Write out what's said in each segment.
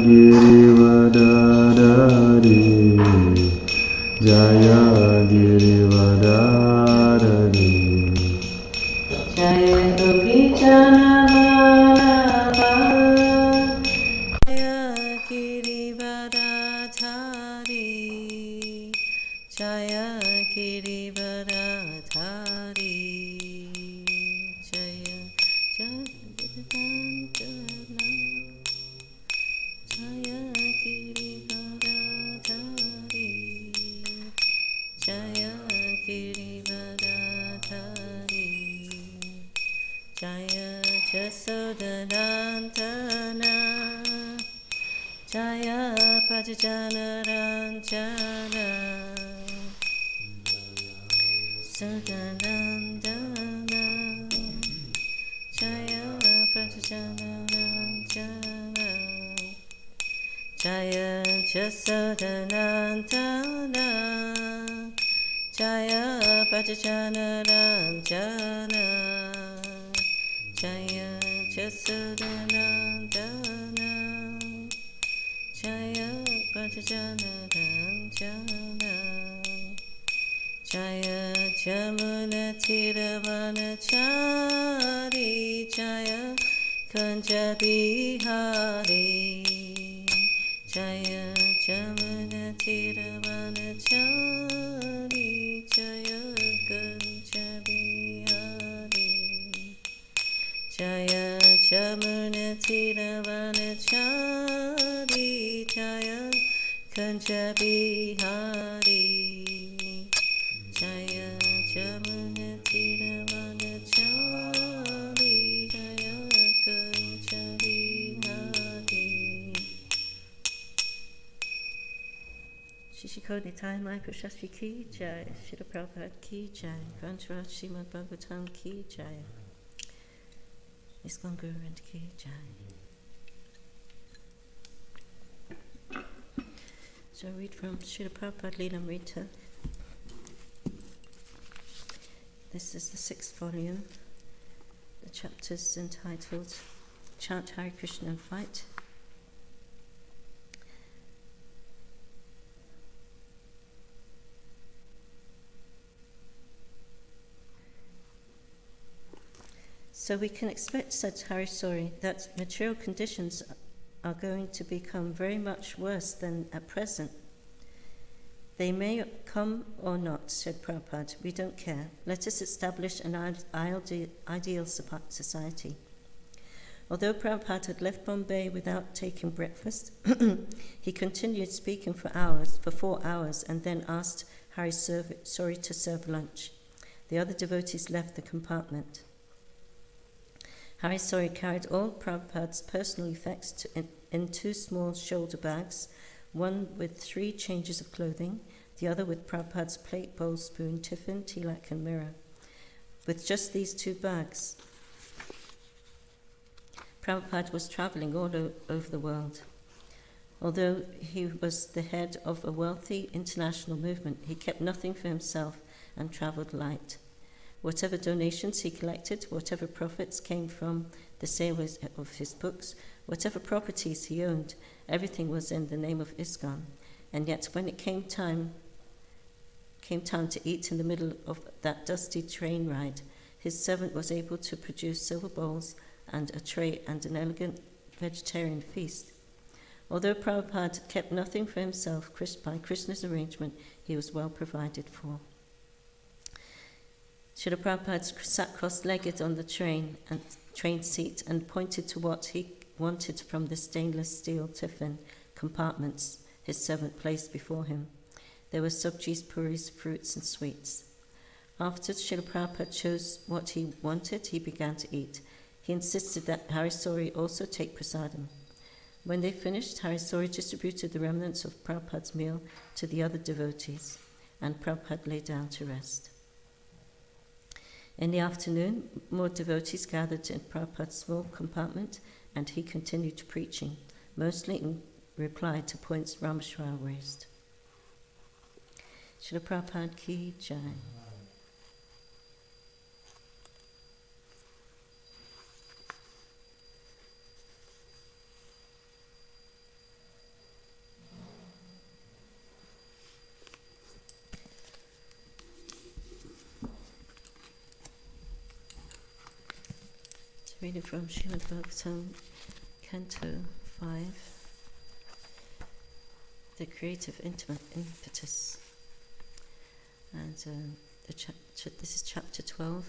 Girivadadari Jaya Girivadadari Jaya Gopichanavallabha Jaya Girivadadari Jaya Girivadadari Jaya Jagannatha Jaya Girivadadari Jaya Girivadadari Jaya Jasodanandana Jaya Pajajanaranjana Sudanandana Jaya Pajajanaranjana Jaya Jasodanandana Jaya Pajajanaranjana Jaya Jasodanandana Jaya Pajajanaranjana Jaya Jamuna Tiravanachari Jaya Kunja Bihari Jaya Jamuna Tiravanachari Jaya Kunja Bihari Jaya Jamuna Tiravanachari Jaya Kunja Bihari Jaya Jamuna Tiravanachari Jaya Kunja Bihari Shishiko Nitai Mai Prashasti Ki Jai Srila Prabhupada Ki Jai Grantaraj Srimad Bhagavatam Ki Jai ISKCON Guru and Ki Jai. So I read from Srila Prabhupada Lilamrita. This is the 6th volume. The chapter is entitled Chant Hare Krishna and Fight. So we can expect, said Harisori, that material conditions are going to become very much worse than at present. They may come or not, said Prabhupada. We don't care. Let us establish an ideal society. Although Prabhupada had left Bombay without taking breakfast, he continued speaking for 4 hours, and then asked Harisori to serve lunch. The other devotees left the compartment. Harisori carried all Prabhupada's personal effects in 2 small shoulder bags, one with 3 changes of clothing, the other with Prabhupada's plate, bowl, spoon, tiffin, tilak and mirror. With just these 2 bags, Prabhupada was travelling all over the world. Although he was the head of a wealthy international movement, he kept nothing for himself and travelled light. Whatever donations he collected, whatever profits came from the sale of his books, whatever properties he owned, everything was in the name of ISKCON. And yet when it came time to eat in the middle of that dusty train ride, his servant was able to produce silver bowls and a tray and an elegant vegetarian feast. Although Prabhupada kept nothing for himself, by Krishna's arrangement, he was well provided for. Srila Prabhupada sat cross-legged on the train seat and pointed to what he wanted from the stainless steel tiffin compartments his servant placed before him. There were sabjis, puris, fruits and sweets. After Srila Prabhupada chose what he wanted, he began to eat. He insisted that Harisori also take prasadam. When they finished, Harisori distributed the remnants of Prabhupada's meal to the other devotees, and Prabhupada lay down to rest. In the afternoon, more devotees gathered in Prabhupada's small compartment, and he continued preaching, mostly in reply to points Rameshwar raised. Srila Prabhupada Ki Jai. Reading from Srimad Bhagavatam, Canto 5, the creative impetus. And this is chapter 12,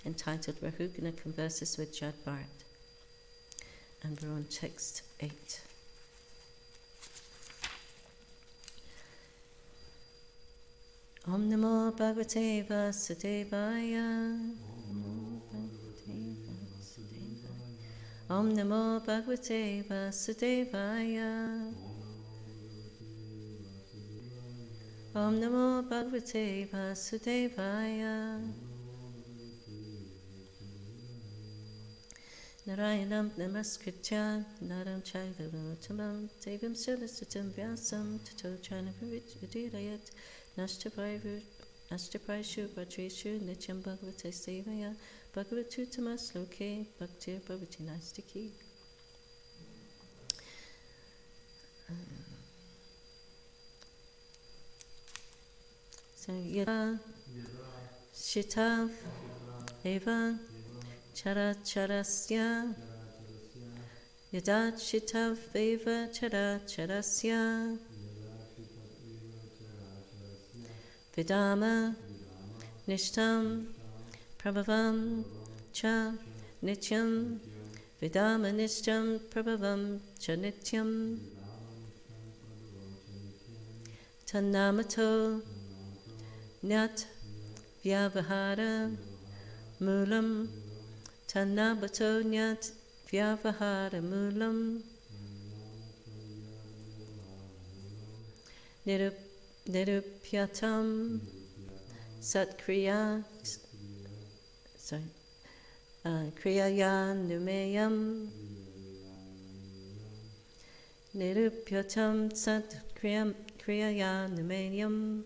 entitled Rahugana Converses with Jad Bharat. And we're on text 8. Om Namo Bhagavate Vasudevaya. Om Namo Bhagavate Vasudevaya. Om Namo Bhagavate Vasudevaya. Narayanam Namaskritya Naram Chaivarotamam Devam Saraswatam Vyasam Tato Chanavridayat Nashtapraishu Bhadreshu Nityam Bhagavate Sevaya Bhagavatu Tamasloke Bhaktir Bhavati Nastiki. So Yada Shitav Eva Chara Charasya Yada Shitav Eva Chara Charasya Vidama Nishtam Prabhavam Cha Nityam Vidama Nishtam Prabhavam Cha Nityam Tanamato Nyat Vyavahara Mulam Tanamato Nyat Vyavahara Mulam Nirupyatam Satkriya Kriyaya Numeyam Nirupyatam Sat Kriyaya Numeyam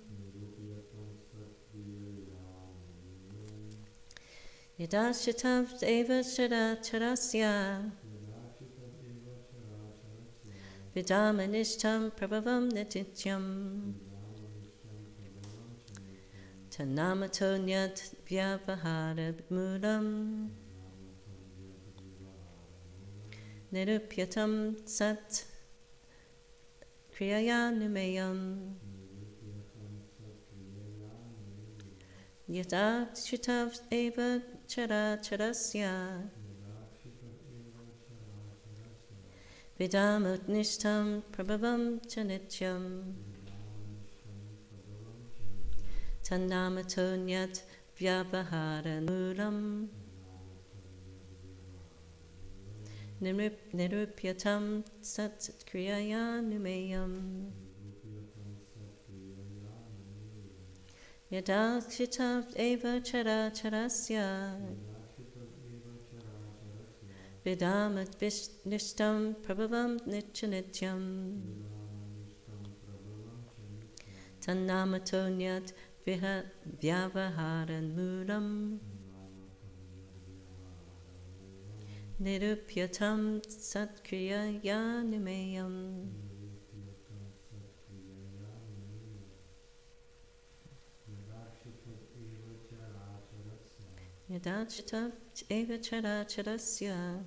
Yadashitav Eva Chara Charasya Vidamanishtam Prabhavam Nitityam Tanamato Nyat Vyavahara Mulam Nirupyatam Sat Kriyaya Numeyam Yadashitav Eva Chara Charasya Vidamutnishtam Prabhavam Chanityam Tanamato Nyat Vyavahara Mulam Nirupyatam Sat Kriyaya Numeyam Yadashitav Eva Chara Charasya Vidamat Nishtam Prabhavam Nityam Tanamato Nyat Vyavaharan Mulam Nirupyatam Satkriya Numeyam Yadachitav Eva Chara Charasya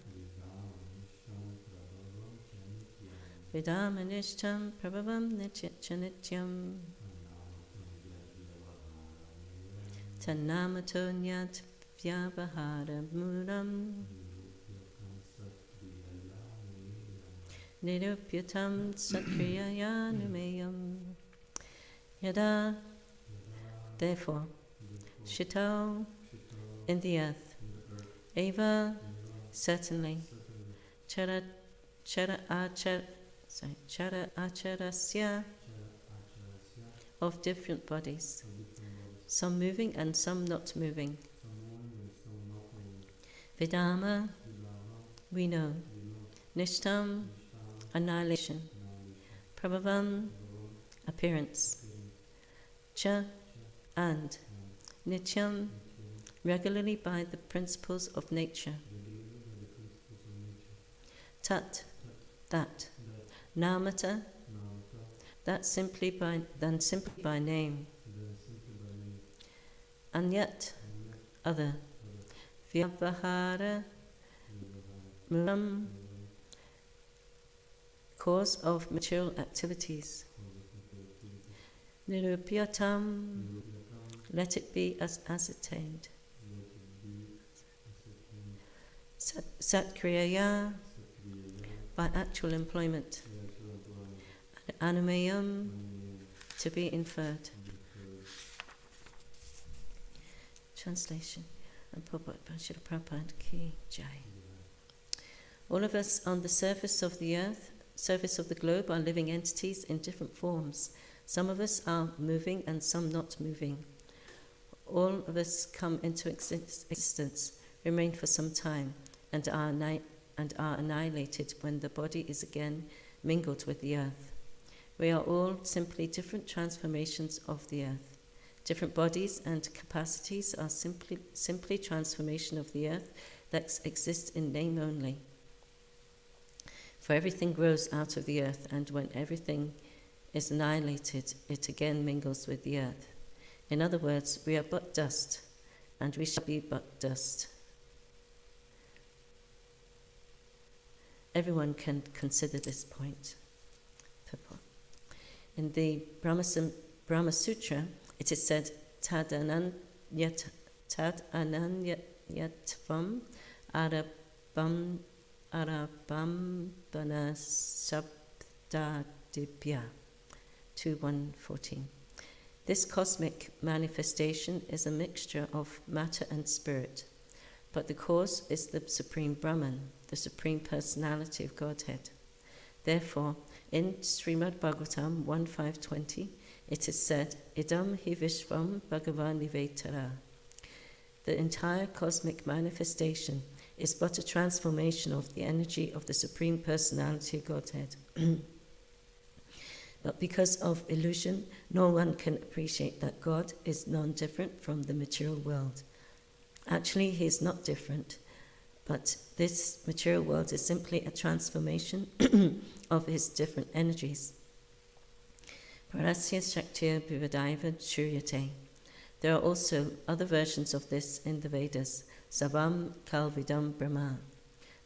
Vidamanishtam Prabhavam Nityam Tanamato Nyat Vyavahara Mulam Nirupyatam Satkriya Numeyam Yada. Therefore, Shito in the earth, Eva certainly, Chara Acharasya of different bodies, some moving and some not moving. Vidama, we know. Nishtam, annihilation. Prabhavam, appearance. Cha, and. Nityam, regularly by the principles of nature. Tat, that. Namata, that simply by name. And yet, other. Vyavahara, Muram, cause of material activities. Nirupyatam, let it be as ascertained. Satkriya, by actual employment. Anumayam, to be inferred. Translation. Prabhupada ki jai. All of us on the surface of the earth, surface of the globe, are living entities in different forms. Some of us are moving and some not moving. All of us come into existence, remain for some time, and are annihilated when the body is again mingled with the earth. We are all simply different transformations of the earth. Different bodies and capacities are simply transformation of the earth that exists in name only. For everything grows out of the earth, and when everything is annihilated, it again mingles with the earth. In other words, we are but dust, and we shall be but dust. Everyone can consider this point. In the Brahma Sutra, it is said, Tad ananyatvam arabambana sabdadibhya. 2.1.14. This cosmic manifestation is a mixture of matter and spirit, but the cause is the Supreme Brahman, the Supreme Personality of Godhead. Therefore, in Srimad Bhagavatam 1.5.20, it is said, Idam hi vishvam bhagavan nivetara. The entire cosmic manifestation is but a transformation of the energy of the Supreme Personality of Godhead. But because of illusion, no one can appreciate that God is non-different from the material world. Actually, he is not different, but this material world is simply a transformation of his different energies. Parasya Shaktir Bhivadaiva Shuryate. There are also other versions of this in the Vedas. Savam Kalvidam Brahma.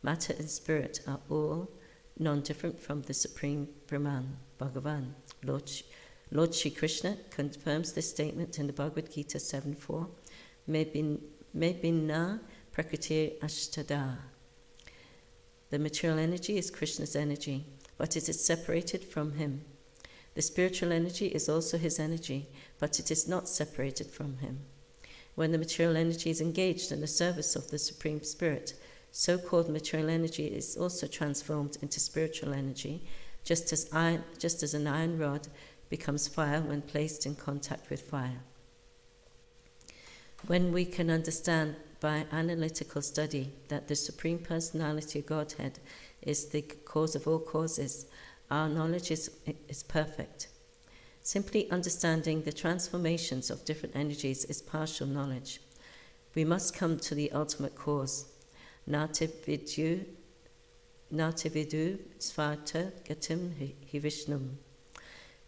Matter and spirit are all non-different from the Supreme Brahman, Bhagavan. Lord Shri Krishna confirms this statement in the Bhagavad Gita 7.4. Mebinna Prakriti Ashtada. The material energy is Krishna's energy, but it is separated from him. The spiritual energy is also his energy, but it is not separated from him. When the material energy is engaged in the service of the Supreme Spirit, so-called material energy is also transformed into spiritual energy, just as an iron rod becomes fire when placed in contact with fire. When we can understand by analytical study that the Supreme Personality of Godhead is the cause of all causes, our knowledge is perfect. Simply understanding the transformations of different energies is partial knowledge. We must come to the ultimate cause. Nati vidu svata gatim hi Vishnum.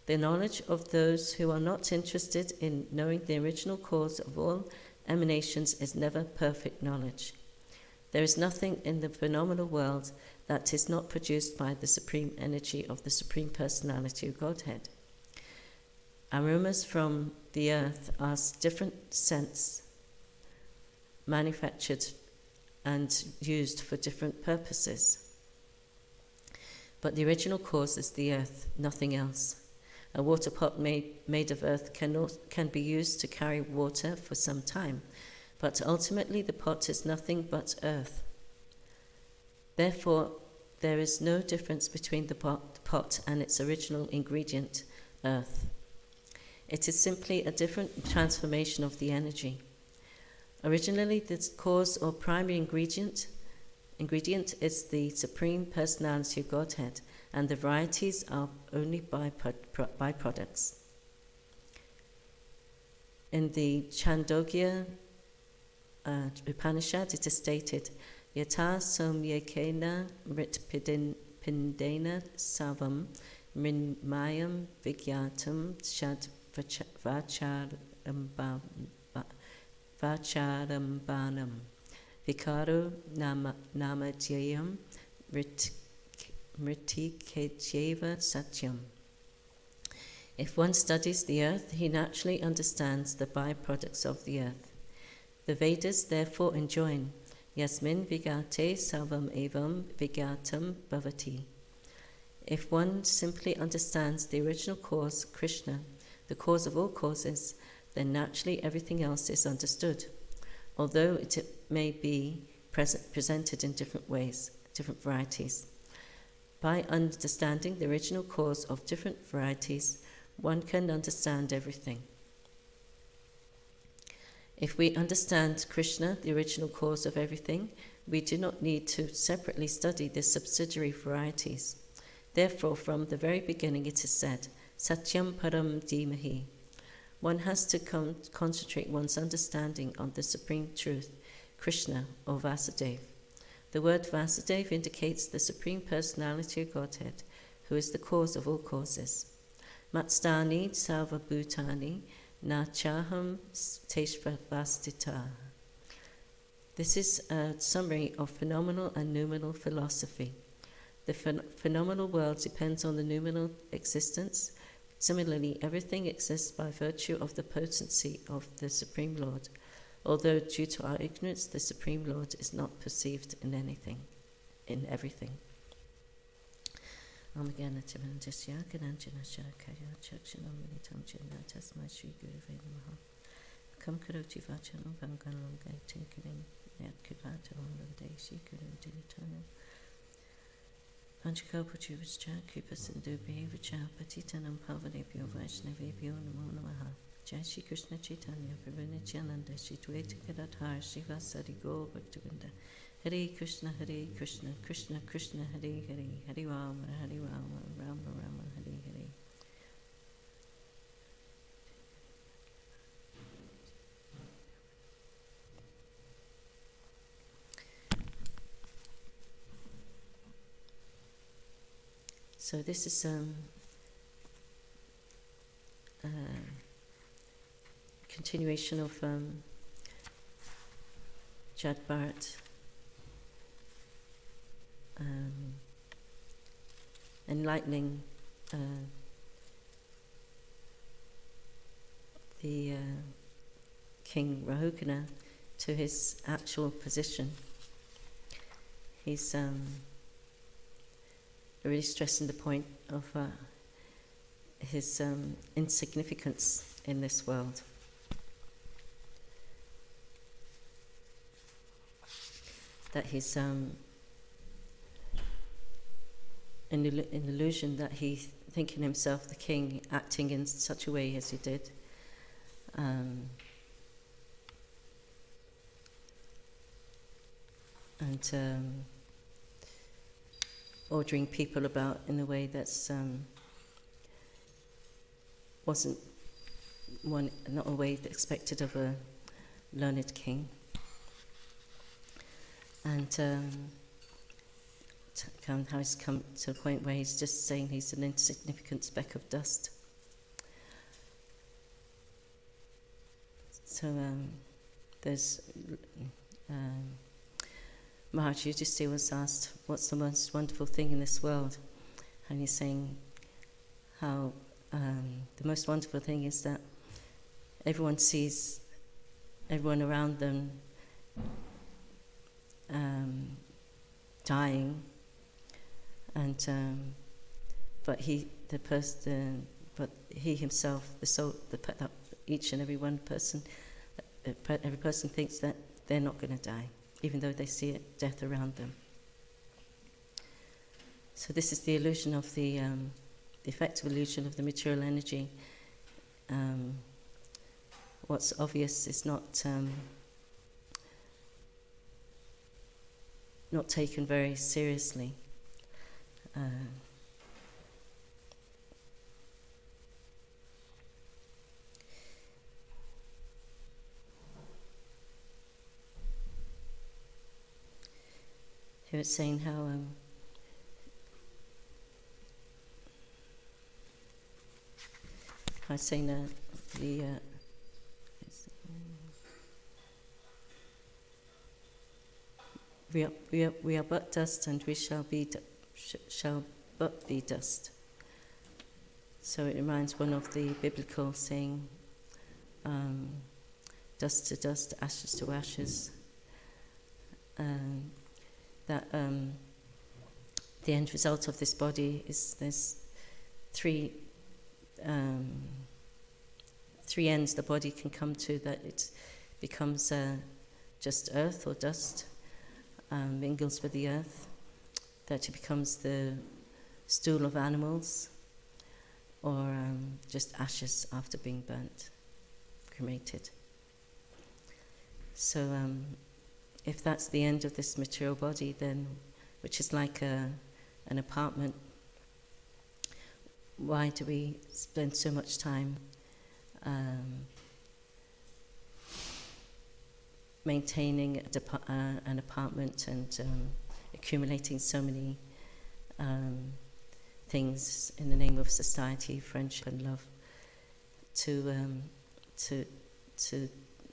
The knowledge of those who are not interested in knowing the original cause of all emanations is never perfect knowledge. There is nothing in the phenomenal world that is not produced by the supreme energy of the Supreme Personality of Godhead. Aromas from the earth are different scents manufactured and used for different purposes. But the original cause is the earth, nothing else. A water pot made of earth can be used to carry water for some time, but ultimately the pot is nothing but earth. Therefore, there is no difference between the pot and its original ingredient, earth. It is simply a different transformation of the energy. Originally, the cause or primary ingredient is the Supreme Personality of Godhead, and the varieties are only byproducts. In the Chandogya Upanishad, it is stated, Yata somyekena mrit pindena savam mrinmayam vigyatam shad vacharambanam vikaro namadhyayam mritikejeva satyam. If one studies the earth, he naturally understands the byproducts of the earth. The Vedas therefore enjoin, Yasmin vigate sarvam evam vigatam bhavati. If one simply understands the original cause, Krishna, the cause of all causes, then naturally everything else is understood, although it may be presented in different ways, different varieties. By understanding the original cause of different varieties, one can understand everything. If we understand Krishna, the original cause of everything, we do not need to separately study the subsidiary varieties. Therefore, from the very beginning it is said, Satyam Param Dhimahi. One has to concentrate one's understanding on the Supreme Truth, Krishna or Vasudeva. The word Vasudeva indicates the Supreme Personality of Godhead, who is the cause of all causes. Matstani Sarva Bhutani Na Chaham Teshvavastita. This is a summary of phenomenal and noumenal philosophy. The phenomenal world depends on the noumenal existence. Similarly, everything exists by virtue of the potency of the Supreme Lord, although due to our ignorance, the Supreme Lord is not perceived in everything. Panchakapachuvascha Kripasindubhevachā Patitanam Pavanebhyo Vaishnavebhyo Namo Namaha. Jai Shri Krishna Chaitanya Prabhu Nityananda Shri Dvaita Gadadhar Srivasadi Gaur Bhaktivinoda. Hare Krishna Krishna Krishna Hare Hare Hare Rama Rama Rama Hare Hare. So this is continuation of Jad Bharat, enlightening the King Rahugana to his actual position. He's really stressing the point of his insignificance in this world. That he's an illusion that he's thinking himself the king, acting in such a way as he did. And ordering people about in a way that's not a way expected of a learned king, and how he's come to a point where he's just saying he's an insignificant speck of dust. So there's Maharaj Yudhisthira was asked, what's the most wonderful thing in this world? And he's saying how the most wonderful thing is that everyone sees everyone around them dying, and but he himself, the soul, each and every one person, every person thinks that they're not going to die, even though they see death around them. So this is the illusion of the effective illusion of the material energy. What's obvious is not taken very seriously. He was saying how I was saying we are but dust, and we shall but be dust. So it reminds one of the biblical saying, dust to dust, ashes to ashes. That the end result of this body is there's three ends the body can come to, that it becomes just earth or dust, mingles with the earth, that it becomes the stool of animals, or just ashes after being burnt, cremated. So if that's the end of this material body, then, which is like an apartment, why do we spend so much time maintaining an apartment and accumulating so many things in the name of society, friendship and love, to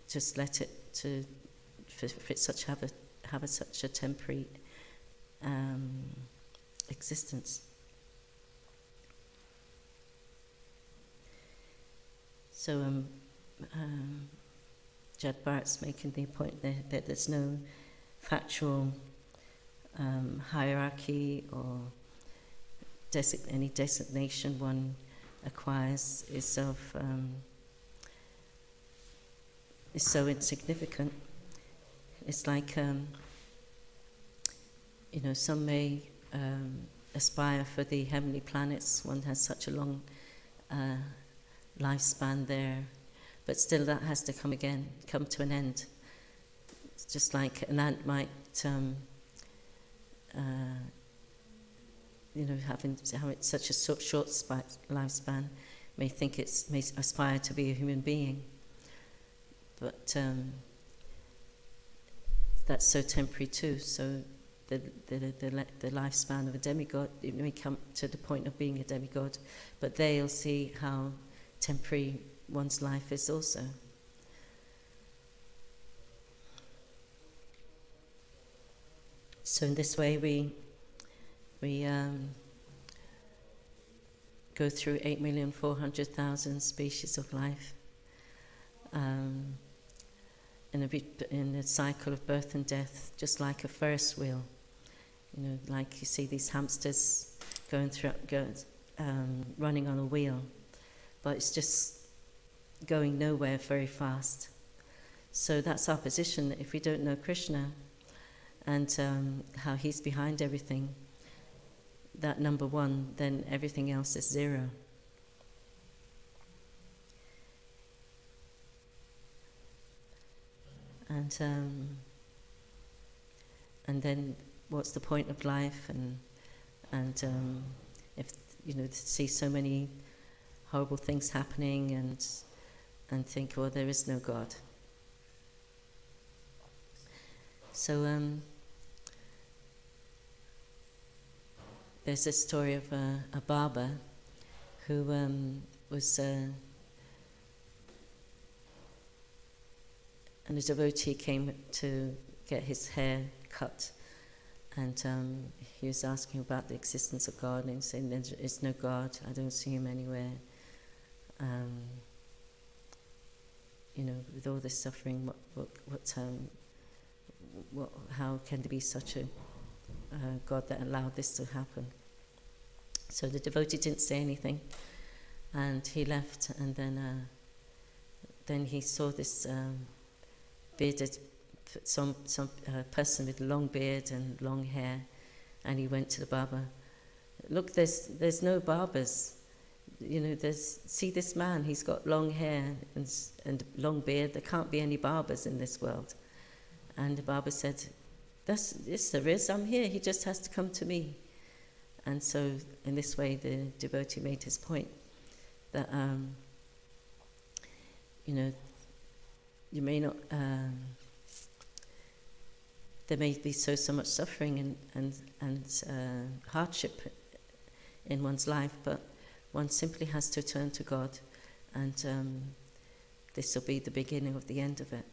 just let it for it have such a temporary existence. So Jad Bharat's making the point that there's no factual hierarchy or any designation one acquires is so insignificant. It's like some may aspire for the heavenly planets. One has such a long lifespan there, but still that has to come to an end. It's just like an ant might having such a short lifespan, may aspire to be a human being, but that's so temporary too. So the lifespan of a demigod, it may come to the point of being a demigod, but they'll see how temporary one's life is also. So in this way we go through 8,400,000 species of life in a cycle of birth and death, just like a Ferris wheel. Like you see these hamsters running on a wheel, but it's just going nowhere very fast. So that's our position. If we don't know Krishna and how he's behind everything, that number one, then everything else is zero. And then what's the point of life? And if see so many horrible things happening and think, well, there is no God. So there's this story of a barber who was and a devotee came to get his hair cut, and he was asking about the existence of God, and saying there is no God, I don't see him anywhere. With all this suffering, how can there be such a God that allowed this to happen? So the devotee didn't say anything, and he left. And then he saw this bearded some person with a long beard and long hair, and he went to the barber. Look, there's no barbers. See this man, he's got long hair and long beard. There can't be any barbers in this world. And the barber said, yes, there is. I'm here. He just has to come to me. And so, in this way, the devotee made his point that you may not. There may be so much suffering and hardship in one's life, but one simply has to turn to God, and this will be the beginning of the end of it.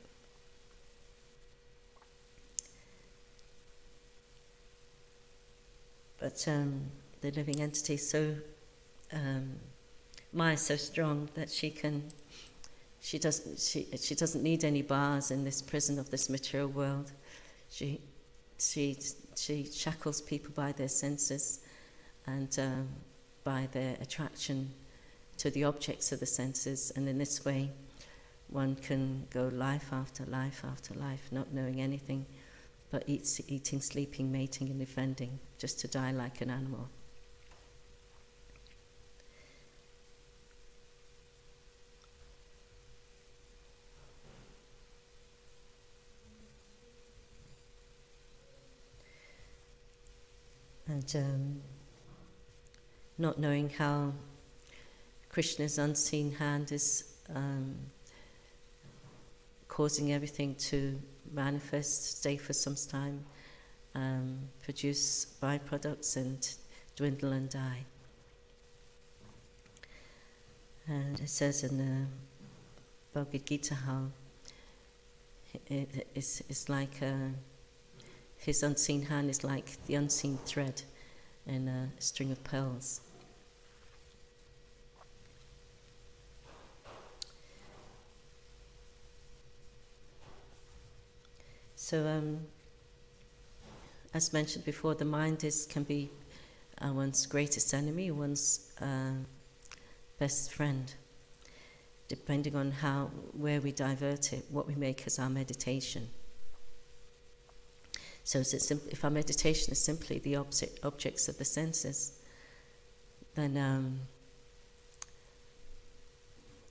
but the living entity so Maya is so strong that she doesn't need any bars in this prison of this material world. She shackles people by their senses and by their attraction to the objects of the senses, and in this way one can go life after life after life, not knowing anything but eating, sleeping, mating and defending, just to die like an animal. And not knowing how Krishna's unseen hand is causing everything to manifest, stay for some time, produce byproducts and dwindle and die. And it says in the Bhagavad Gita how it's like his unseen hand is like the unseen thread in a string of pearls. So, as mentioned before, the mind can be one's greatest enemy, one's best friend, depending on where we divert it, what we make as our meditation. So if our meditation is simply the objects of the senses, then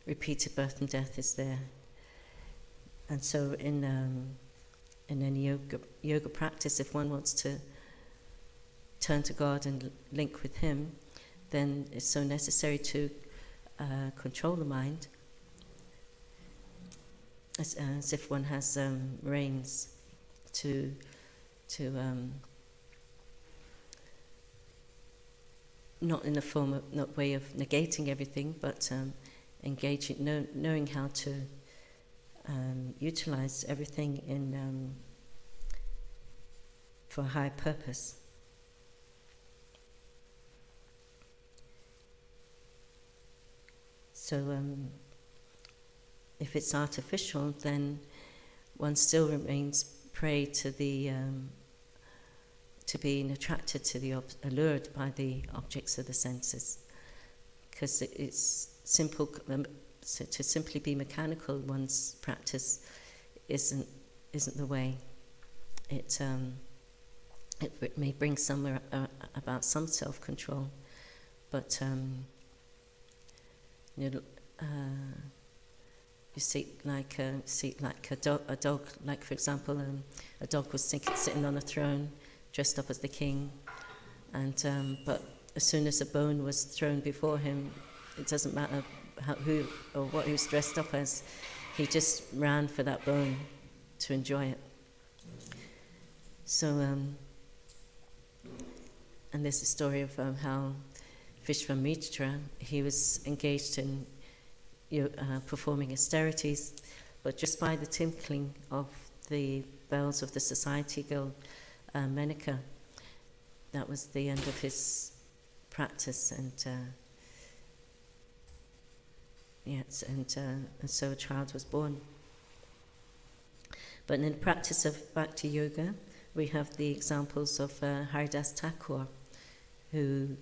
repeated birth and death is there. And so in any yoga practice, if one wants to turn to God and link with Him, then it's so necessary to control the mind, as if one has reins to not in the form of, not way of negating everything, but engaging, knowing how to utilize everything for a higher purpose. So if it's artificial, then one still remains prey to to being attracted to allured by the objects of the senses, because it's simple. To simply be mechanical, one's practice isn't the way. It may bring some about some self-control, but you see like a dog. Like for example, a dog was sitting on a throne, dressed up as the king, and but as soon as a bone was thrown before him, it doesn't matter who or what he was dressed up as, he just ran for that bone to enjoy it. So, and there's a story of how Vishwamitra, he was engaged in performing austerities, but just by the tinkling of the bells of the society girl, Menaka, that was the end of his practice, and so a child was born. But in the practice of Bhakti Yoga, we have the examples of Haridas Thakur, who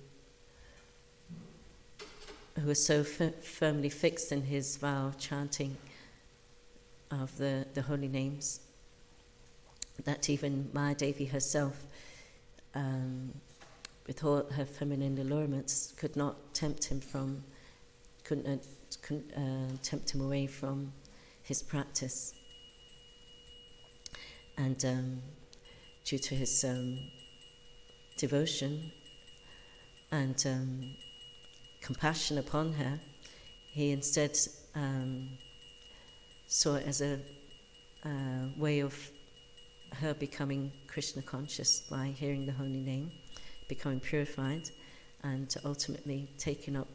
was so firmly fixed in his vow chanting of the holy names that even Maya Devi herself, with all her feminine allurements, could not tempt him away from his practice. And due to his devotion and compassion upon her, he instead saw it as a way of her becoming Krishna conscious by hearing the holy name, becoming purified, and ultimately taking up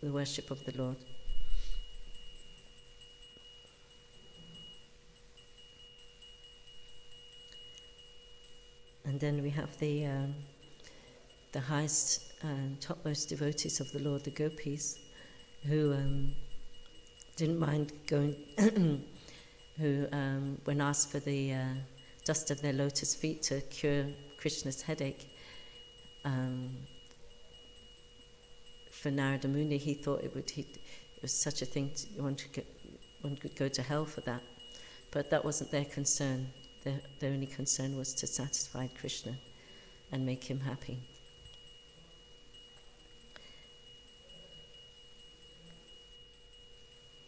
the worship of the Lord. And then we have the highest and topmost devotees of the Lord, the gopis, who didn't mind going, who, when asked for the dust of their lotus feet to cure Krishna's headache, for Narada Muni, he thought it was such a thing, one could go to hell for that. But that wasn't their concern. Their only concern was to satisfy Krishna and make him happy.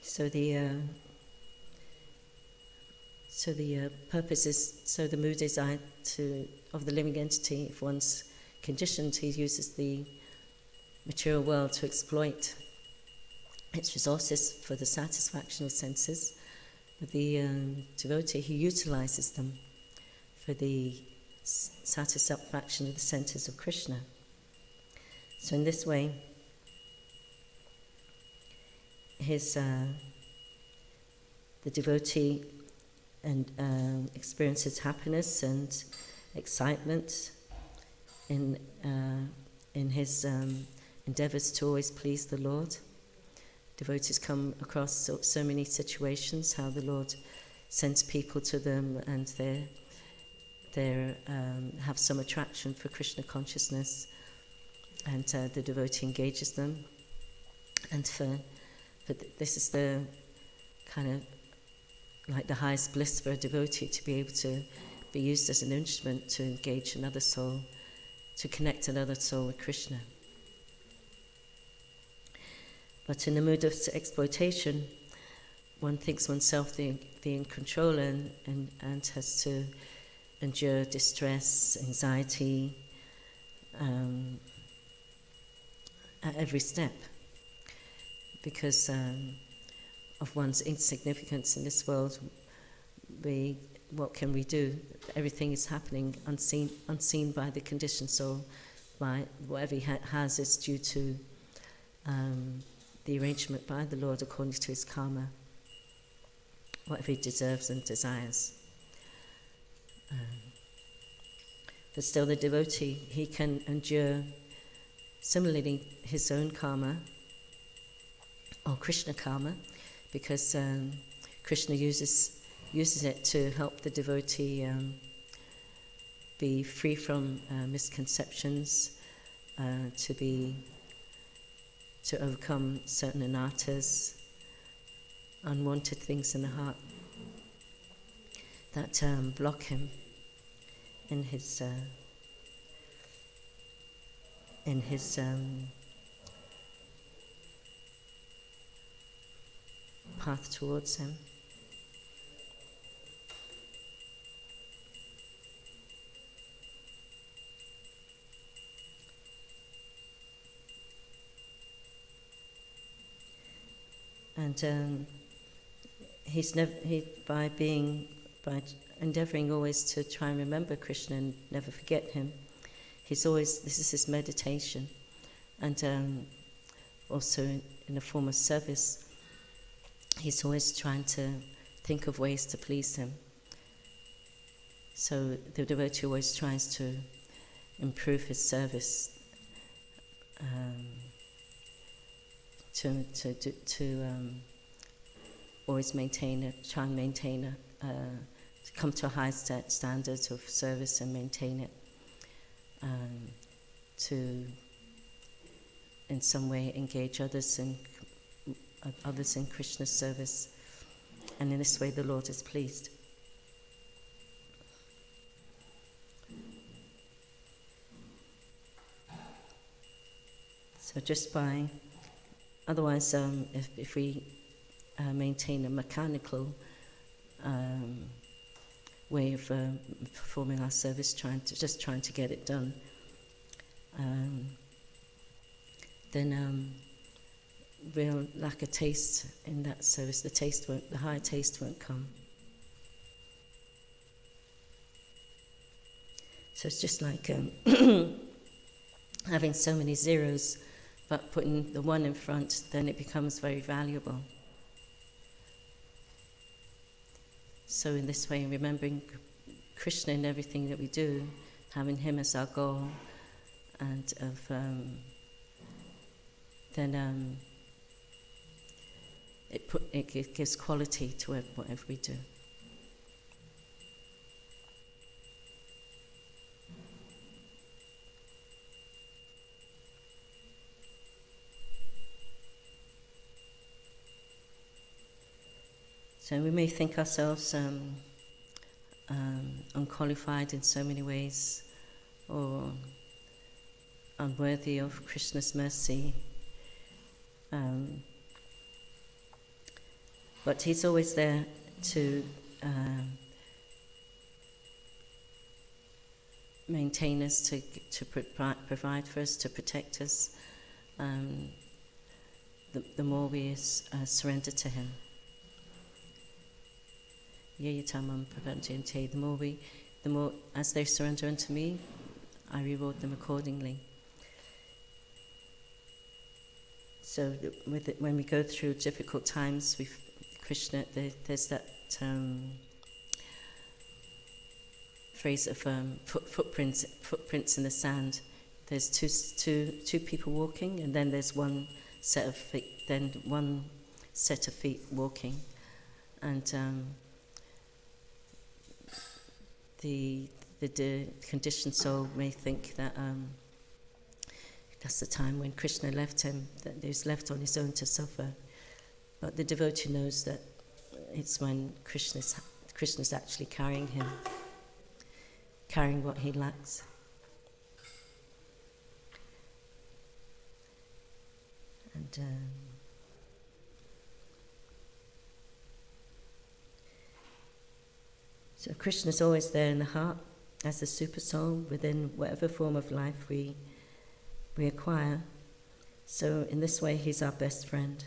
So the purpose is, so the mood desire of the living entity, if one's conditioned, he uses the material world to exploit its resources for the satisfaction of senses. But the devotee, he utilizes them for the satisfaction of the senses of Krishna. So in this way, the devotee experiences happiness and excitement in his endeavors to always please the Lord. Devotees come across so many situations how the Lord sends people to them, and they have some attraction for Krishna consciousness, and the devotee engages them. And this is the kind of like the highest bliss for a devotee, to be able to be used as an instrument to engage another soul, to connect another soul with Krishna. But in the mood of exploitation, one thinks oneself the in control and has to endure distress, anxiety at every step because of one's insignificance in this world. What can we do? Everything is happening unseen by the conditioned soul. By whatever he has is due to the arrangement by the Lord according to his karma, whatever he deserves and desires. But still the devotee, he can endure similarly his own karma, or Krishna karma, because Krishna uses it to help the devotee be free from misconceptions, to overcome certain anarthas, unwanted things in the heart that block him in his path towards him. And by endeavouring always to try and remember Krishna and never forget him, this is his meditation, and also in the form of service, he's always trying to think of ways to please him. So the devotee always tries to improve his service, to always try and maintain to come to a high standard of service and maintain it, to in some way engage others in Krishna's service, and in this way the Lord is pleased. So just by, otherwise if we maintain a mechanical way of performing our service, trying to get it done, then we'll lack a taste in that service. The higher taste won't come. So it's just like having so many zeros, but putting the one in front, then it becomes very valuable. So in this way, remembering Krishna in everything that we do, having him as our goal, and of then it gives quality to whatever we do. So we may think ourselves unqualified in so many ways, or unworthy of Krishna's mercy. But he's always there to maintain us, to provide for us, to protect us. The more we surrender to him. The more as they surrender unto me, I reward them accordingly. So when we go through difficult times, Krishna, there's that phrase of footprints in the sand. There's two people walking, and then there's one set of feet walking, and the conditioned soul may think that that's the time when Krishna left him, that he was left on his own to suffer. But the devotee knows that it's when Krishna's actually carrying him, carrying what he lacks. And so Krishna's always there in the heart as the super soul within whatever form of life we acquire. So in this way, he's our best friend.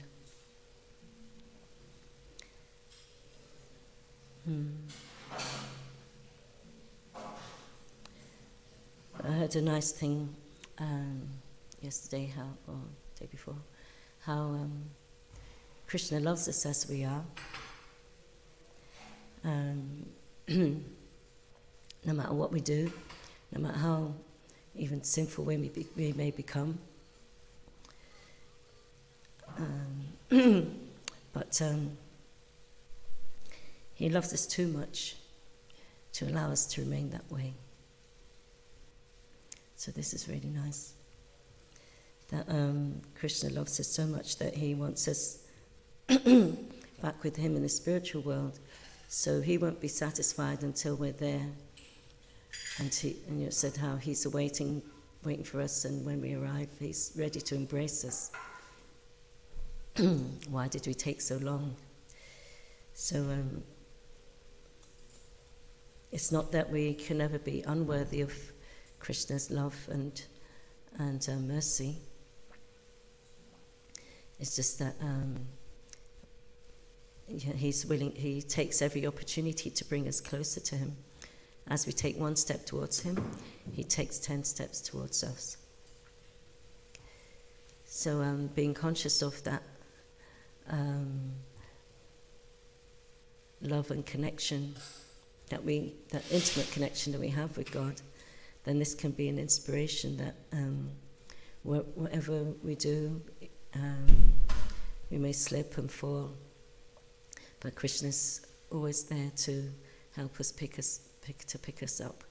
I heard a nice thing yesterday, or day before, how Krishna loves us as we are. No matter what we do, no matter how even sinful we may become. But he loves us too much to allow us to remain that way. So this is really nice. That Krishna loves us so much that he wants us back with him in the spiritual world. So he won't be satisfied until we're there. And you said how he's waiting for us, and when we arrive, he's ready to embrace us. Why did we take so long? So it's not that we can ever be unworthy of Krishna's love and mercy. It's just that he's willing. He takes every opportunity to bring us closer to him. As we take one step towards him, he takes 10 steps towards us. So being conscious of that love and connection, that intimate connection that we have with God, then this can be an inspiration that whatever we do, we may slip and fall, but Krishna's always there to help us pick us up.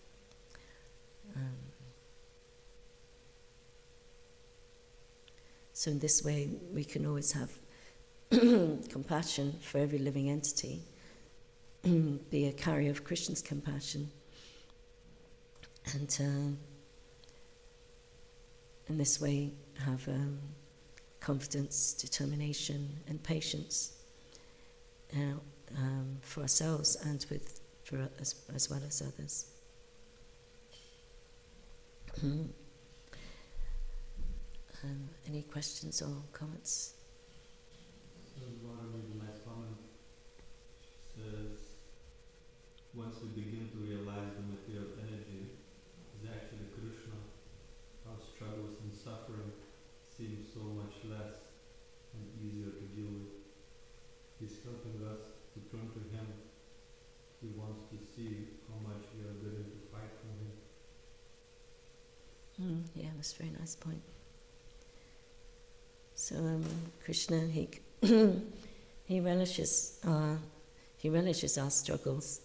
So in this way, we can always have compassion for every living entity, be a carrier of Krishna's compassion, and in this way have confidence, determination, and patience for ourselves and as well as others. Any questions or comments? So one of the nice comment says, once we begin to realize the material energy is actually Krishna, our struggles and suffering seem so much less and easier to deal with. He's helping us to turn to him. He wants to see how much we are willing to fight for him. that's a very nice point. So Krishna, he he relishes our struggles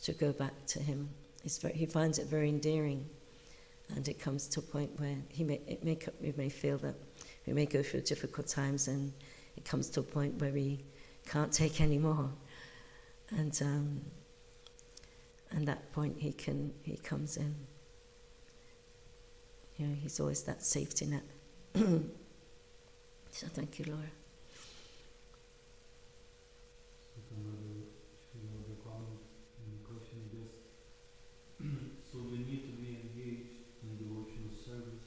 to go back to him. He finds it very endearing, and it comes to a point where we may feel that we may go through difficult times, and it comes to a point where we can't take any more, and that point he comes in. You know, he's always that safety net. So thank you, Laura. Another comment and question, I guess. So we need to be engaged in devotional service,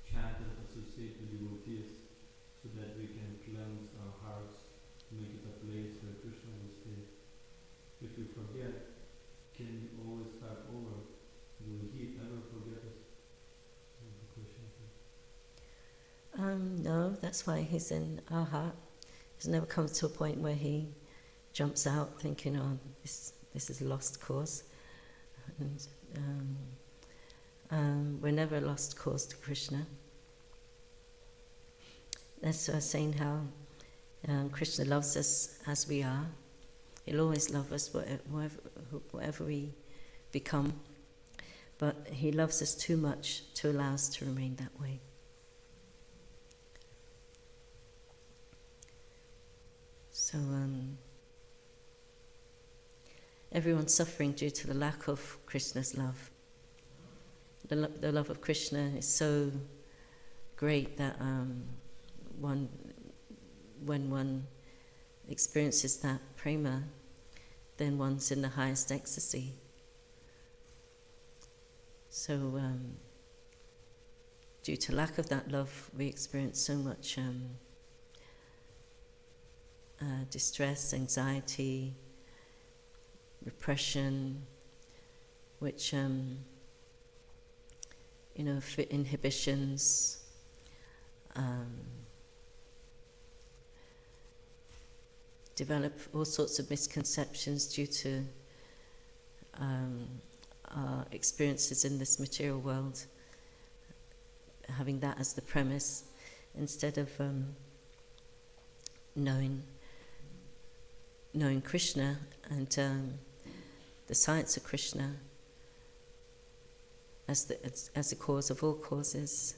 chant and associate with devotees, so that we can cleanse our hearts, make it a place where Krishna will stay. If we forget, can we always start over? Will he ever forget us? That's the question. No, that's why he's in our heart. He's never come to a point where he jumps out thinking, oh, this is a lost cause. And we're never a lost cause to Krishna. That's saying how Krishna loves us as we are. He'll always love us, whatever we become. But he loves us too much to allow us to remain that way. So everyone's suffering due to the lack of Krishna's love. The love of Krishna is so great that when one experiences that prema, then one's in the highest ecstasy. So due to lack of that love, we experience so much distress, anxiety, repression, which inhibitions, develop all sorts of misconceptions due to our experiences in this material world, having that as the premise, instead of knowing Krishna and the science of Krishna as the cause of all causes.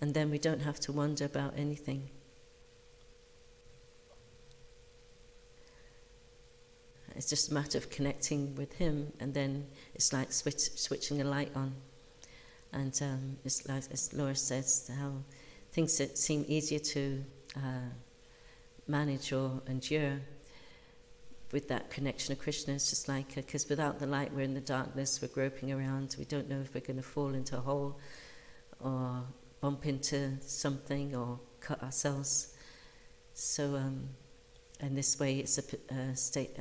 And then we don't have to wonder about anything. It's just a matter of connecting with him, and then it's like switching a light on. And it's like, as Laura says, how things that seem easier to manage or endure with that connection of Krishna. It's just like, because without the light, we're in the darkness, we're groping around, we don't know if we're going to fall into a hole or bump into something or cut ourselves. So, in this way, it's a state,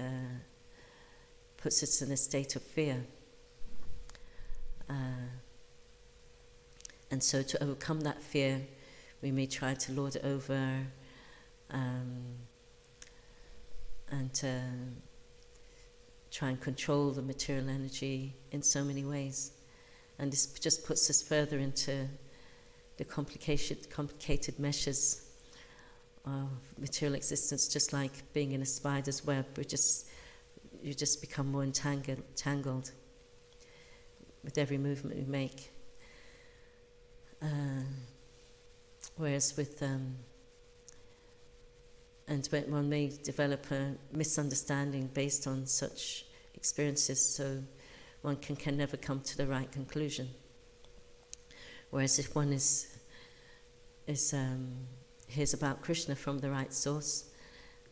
puts us in a state of fear. And so to overcome that fear, we may try to lord it over and try and control the material energy in so many ways. And this just puts us further into the complicated meshes of material existence, just like being in a spider's web. You just become more entangled with every movement we make. Whereas with and when one may develop a misunderstanding based on such experiences, so one can never come to the right conclusion. Whereas if one hears about Krishna from the right source,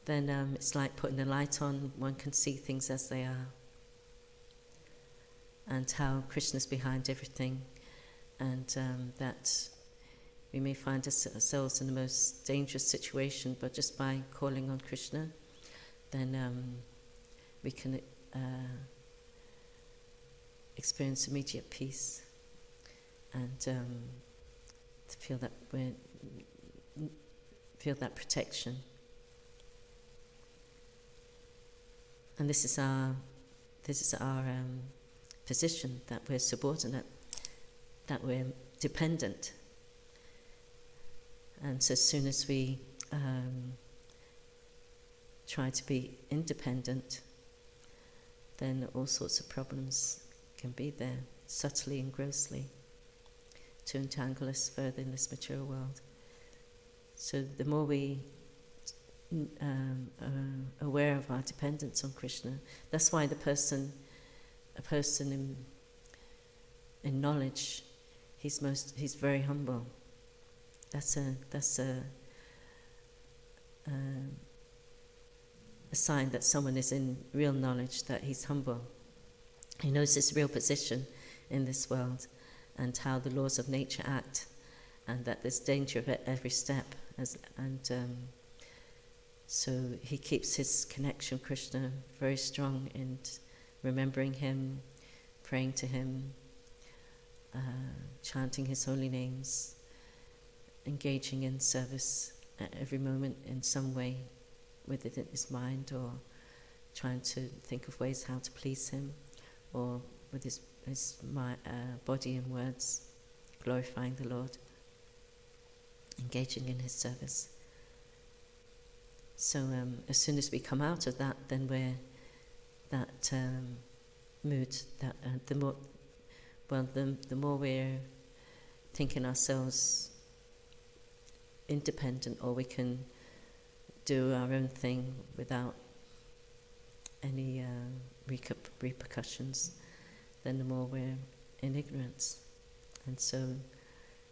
then it's like putting a light on. One can see things as they are, and how Krishna's behind everything, and that we may find ourselves in the most dangerous situation, but just by calling on Krishna, then we can experience immediate peace, and to feel that protection. And this is our this is our position, that we're subordinate, that we're dependent. And so as soon as we try to be independent, then all sorts of problems can be there, subtly and grossly, to entangle us further in this material world. So the more we are aware of our dependence on Krishna, that's why a person in knowledge, he's very humble. That's a sign that someone is in real knowledge, that he's humble. He knows his real position in this world and how the laws of nature act, and that there's danger at every step. So he keeps his connection with Krishna very strong in remembering him, praying to him, chanting his holy names, engaging in service at every moment in some way, whether it in his mind or trying to think of ways how to please him, or with his body and words, glorifying the Lord, engaging in his service. So as soon as we come out of that, then we're that mood, that the more we're thinking ourselves independent, or we can do our own thing without any repercussions, then the more we're in ignorance. And so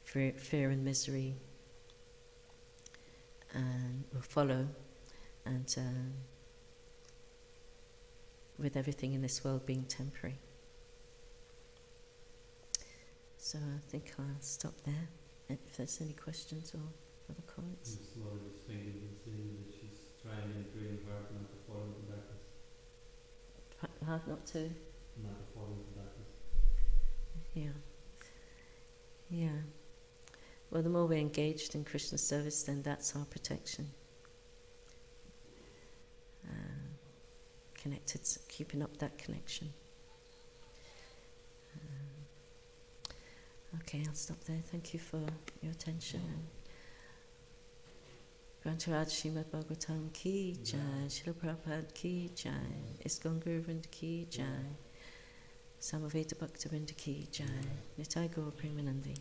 fear and misery will follow, and with everything in this world being temporary. So I think I'll stop there. If there's any questions or other comments. Miss Laura is thinking and saying that she's trying and praying hard not to fall into darkness. Hard not to? Not to fall into darkness. Yeah. Well, the more we're engaged in Krishna's service, then that's our protection. Connected, keeping up that connection. Okay, I'll stop there. Thank you for your attention. Grantharaj Srimad Bhagavatam ki jai, Srila Prabhupada ki jai, ISKCON Guru Vrinda ki jai, Samaveta Bhakta Vrinda ki jai, Nitai Gaur Premanandi.